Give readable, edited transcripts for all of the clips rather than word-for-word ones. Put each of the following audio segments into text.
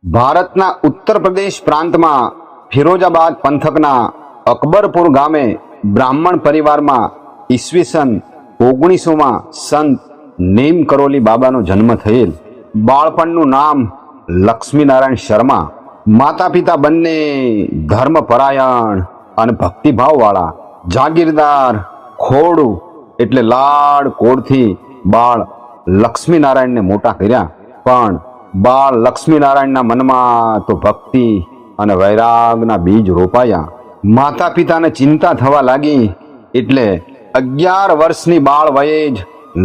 ભારતના ઉત્તર પ્રદેશ પ્રાંતમાં ફિરોજાબાદ પંથકના અકબરપુર ગામે બ્રાહ્મણ પરિવારમાં ઈસવીસન 1900માં સંત નીમ કરોલી બાબાનો જન્મ થયેલ. બાળપણનું નામ લક્ષ્મીનારાયણ શર્મા. માતા પિતા બંને ધર્મપરાયણ અને ભક્તિભાવવાળા. જાગીરદાર ખોડું એટલે લાડ કોડથી બાળ લક્ષ્મીનારાયણને મોટા કર્યા. પણ બાળ લક્ષ્મીનારાયણના મનમાં તો ભક્તિ અને વૈરાગના બીજ રોપાયા. માતા પિતાને ચિંતા થવા લાગી એટલે 11 વર્ષની બાળ વયે જ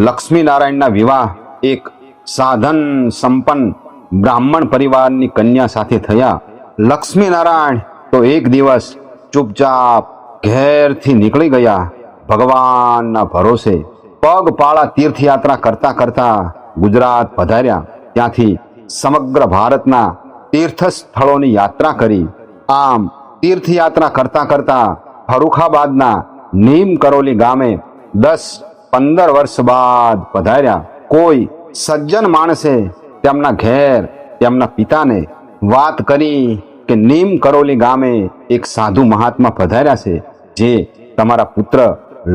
લક્ષ્મીનારાયણના વિવાહ એક સાધન સંપન્ન બ્રાહ્મણ પરિવારની કન્યા સાથે થયા. લક્ષ્મીનારાયણ તો એક દિવસ ચૂપચાપ ઘેરથી નીકળી ગયા. ભગવાનના ભરોસે પગપાળા તીર્થયાત્રા કરતા કરતા ગુજરાત પધાર્યા. ત્યાંથી સમગ્ર ભારતના તીર્થ સ્થળોની યાત્રા કરી. આમ તીર્થયાત્રા કરતા કરતા ફરુખાબાદના નીમ કરોલી ગામે 10-15 વર્ષ બાદ પધાર્યા. કોઈ સજ્જન માણસે તેમના ઘેર તેમના પિતાને વાત કરી કે નીમ કરોલી ગામે એક સાધુ મહાત્મા પધાર્યા છે, જે તમારા પુત્ર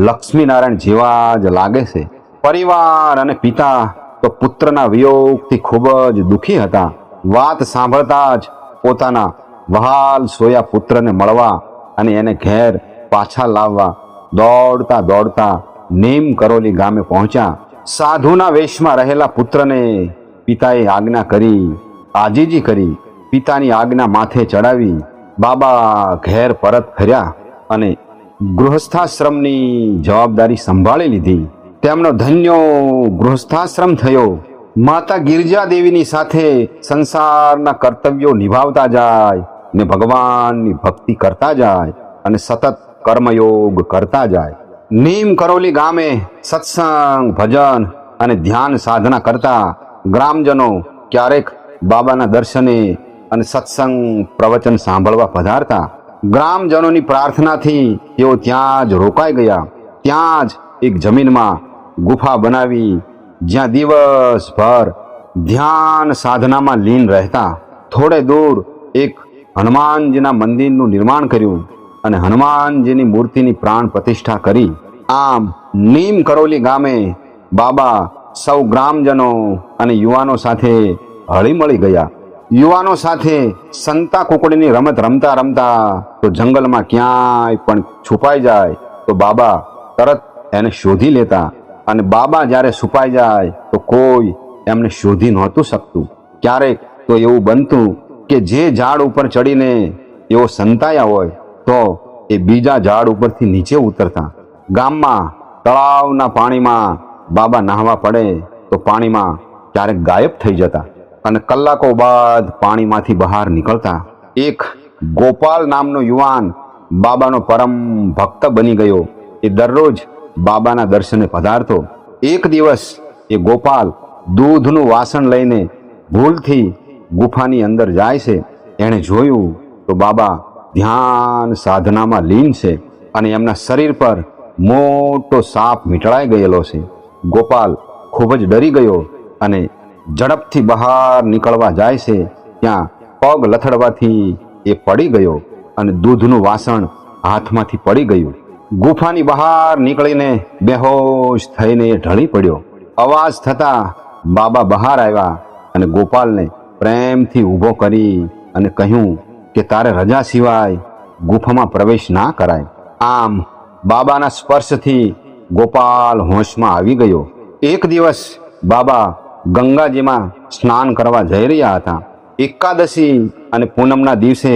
લક્ષ્મીનારાયણ જેવા જ લાગે છે. પરિવાર અને પિતા તો પુત્રના વિયોગથી ખૂબ જ દુઃખી હતા. વાત સાંભળતા જ પોતાના વહાલ સોયા પુત્રને મળવા અને એને ઘેર પાછા લાવવા દોડતા દોડતા નીમ કરોલી ગામે પહોંચ્યા. સાધુના વેશમાં રહેલા પુત્રને પિતાએ આજ્ઞા કરી, આજીજી કરી. પિતાની આજ્ઞા માથે ચડાવી બાબા ઘેર પરત ફર્યા અને ગૃહસ્થાશ્રમની જવાબદારી સંભાળી લીધી. તેમનો ધન્યો ગૃહસ્થાશ્રમ થયો. માતા ગિરજા દેવીની સાથે સંસારના કર્તવ્યો નિભાવતા જાય ને ભગવાનની ભક્તિ કરતા જાય અને સતત કર્મયોગ કરતા જાય. નીમ કરોલી ગામે સત્સંગ, ભજન અને ધ્યાન સાધના કરતા ગ્રામજનો ક્યારેક બાબાના દર્શને અને સત્સંગ પ્રવચન સાંભળવા પધારતા. ગ્રામજનોની પ્રાર્થનાથી તેઓ ત્યાં જ રોકાઈ ગયા. ત્યાં જ એક જમીનમાં ગુફા બનાવી, જ્યાં દિવસભર ધ્યાન સાધનામાં લીન રહેતા. થોડે દૂર એક હનુમાનજીના મંદિરનું નિર્માણ કર્યું અને હનુમાનજીની મૂર્તિની પ્રાણ પ્રતિષ્ઠા કરી. આમ નીમ કરોલી ગામે બાબા સૌ ગ્રામજનો અને યુવાનો સાથે હળીમળી ગયા. યુવાનો સાથે સંતા કુકડીની રમત રમતા રમતા તો જંગલમાં ક્યાંય પણ છુપાઈ જાય તો બાબા તરત એને શોધી લેતા. અને બાબા જ્યારે છુપાઈ જાય તો કોઈ એમને શોધી નહોતું શકતું. ક્યારેક તો એવું બનતું કે જે ઝાડ ઉપર ચડીને એઓ સંતાયા હોય તો એ બીજા ઝાડ ઉપરથી નીચે ઉતરતા. ગામમાં તળાવના પાણીમાં બાબા નહાવા પડે તો પાણીમાં ક્યારેક ગાયબ થઈ જતા અને કલાકો બાદ પાણીમાંથી બહાર નીકળતા. એક ગોપાલ નામનો યુવાન બાબાનો પરમ ભક્ત બની ગયો. એ દરરોજ બાબાના દર્શને પધારતો. એક દિવસ એ ગોપાલ દૂધનું વાસણ લઈને ભૂલથી ગુફાની અંદર જાય છે. એણે જોયું તો બાબા ધ્યાન સાધનામાં લીન છે અને એમના શરીર પર મોટો સાપ મીટળાઈ ગયેલો છે. ગોપાલ ખૂબ જ ડરી ગયો અને ઝડપથી બહાર નીકળવા જાય છે. ત્યાં પગ લથડવાથી એ પડી ગયો અને દૂધનું વાસણ હાથમાંથી પડી ગયું. ગુફાની બહાર નીકળીને બેહોશ થઈને એ ઢળી પડ્યો. અવાજ થતાં બાબા બહાર આવ્યા અને ગોપાલને પ્રેમથી ઊભો કરી અને કહ્યું કે તારે રજા સિવાય ગુફામાં પ્રવેશ ના કરાય. આમ બાબાના સ્પર્શથી ગોપાલ હોશમાં આવી ગયો. એક દિવસ બાબા ગંગાજીમાં સ્નાન કરવા જઈ રહ્યા હતા. એકાદશી અને પૂનમના દિવસે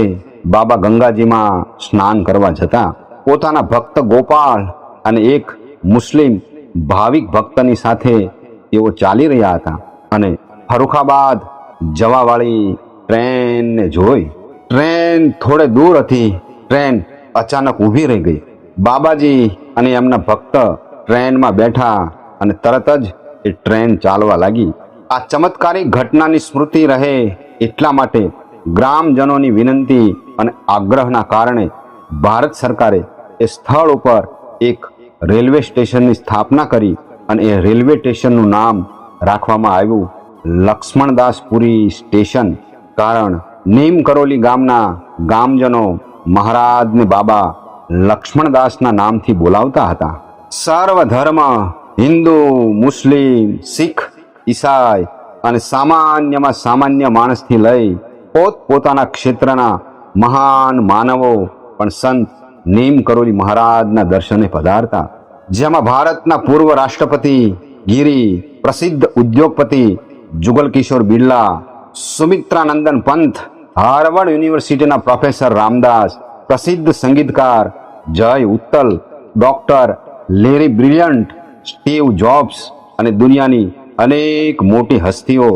બાબા ગંગાજીમાં સ્નાન કરવા જતા. પોતાના ભક્ત ગોપાલ અને એક મુસ્લિમ ભાવિક ભક્તની સાથે તેઓ ચાલી રહ્યા હતા અને ફરુખાબાદ જવાવાળી ટ્રેનને જોઈ. ટ્રેન થોડે દૂર હતી. ટ્રેન અચાનક ઊભી રહી ગઈ. બાબાજી અને એમના ભક્ત ટ્રેનમાં બેઠા અને તરત જ એ ટ્રેન ચાલવા લાગી. આ ચમત્કારિક ઘટનાની સ્મૃતિ રહે એટલા માટે ગ્રામજનોની વિનંતી અને આગ્રહના કારણે ભારત સરકારે એ સ્થળ ઉપર એક રેલવે સ્ટેશનની સ્થાપના કરી અને એ રેલવે સ્ટેશનનું નામ રાખવામાં આવ્યું લક્ષ્મણદાસપુરી સ્ટેશન. કારણ નીમ કરોલી ગામના ગામજનો મહારાજને બાબા લક્ષ્મણદાસના નામથી બોલાવતા હતા. સર્વ ધર્મ, હિન્દુ, મુસ્લિમ, શીખ, ઈસાઈ અને સામાન્યમાં સામાન્ય માણસથી લઈ પોતપોતાના ક્ષેત્રના મહાન માનવો પણ સંત નીમ કરોલી મહારાજના દર્શને પધારતા. જેમાં ભારતના પૂર્વ રાષ્ટ્રપતિ ગિરી, પ્રસિદ્ધ ઉદ્યોગપતિ જુગલ કિશોર બિરલા, સુમિત્રાનંદન પંત, હાર્વર્ડ યુનિવર્સિટીના પ્રોફેસર રામદાસ, પ્રસિદ્ધ સંગીતકાર Jai Uttal, doctor Larry Brilliant, Steve Jobs અને દુનિયાની અનેક મોટી હસ્તીઓ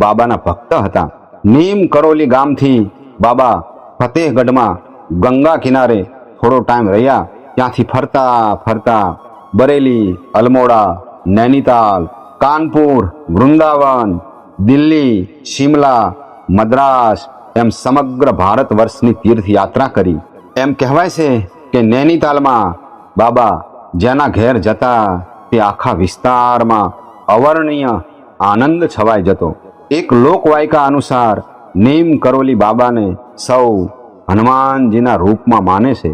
બાબાના ભક્ત હતા. નીમ કરોલી ગામથી બાબા ફતેહગઢમાં ગંગા કિનારે થોડો ટાઈમ રહ્યા. ત્યાંથી ફરતા ફરતા બરેલી, અલમોડા, નૈનીતાલ, કાનપુર, વૃંદાવન, દિલ્હી, શિમલા, મદ્રાસ એમ સમગ્ર ભારત વર્ષની તીર્થયાત્રા કરી. એમ કહેવાય છે કે નૈનીતાલમાં બાબા જેના ઘેર જતા તે આખા વિસ્તારમાં અવર્ણનીય આનંદ છવાઈ જતો. એક લોકવાયકા અનુસાર નીમ કરોલી બાબાને સૌ હનુમાનજીના રૂપમાં માને છે.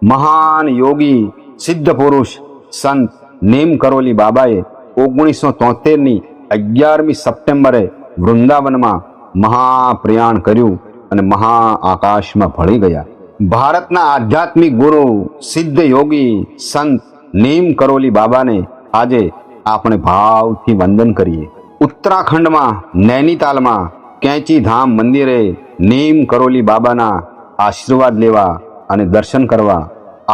મહાન યોગી સિદ્ધ પુરુષ સંત નીમ કરોલી બાબાએ 1973ની 11મી સપ્ટેમ્બરે વૃંદાવનમાં મહાપ્રયાણ કર્યું અને મહાઆકાશમાં ભળી ગયા. ભારતના આધ્યાત્મિક ગુરુ સિદ્ધ યોગી સંત નીમ કરોલી બાબાને આજે આપણે ભાવથી વંદન કરીએ. ઉત્તરાખંડમાં નૈનીતાલમાં કેંચી ધામ મંદિરે નીમ કરોલી બાબાના આશીર્વાદ લેવા અને દર્શન કરવા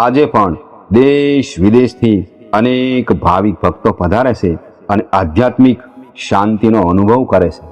આજે પણ દેશ વિદેશથી અનેક ભાવિક ભક્તો પધારે છે અને આધ્યાત્મિક શાંતિનો અનુભવ કરે છે.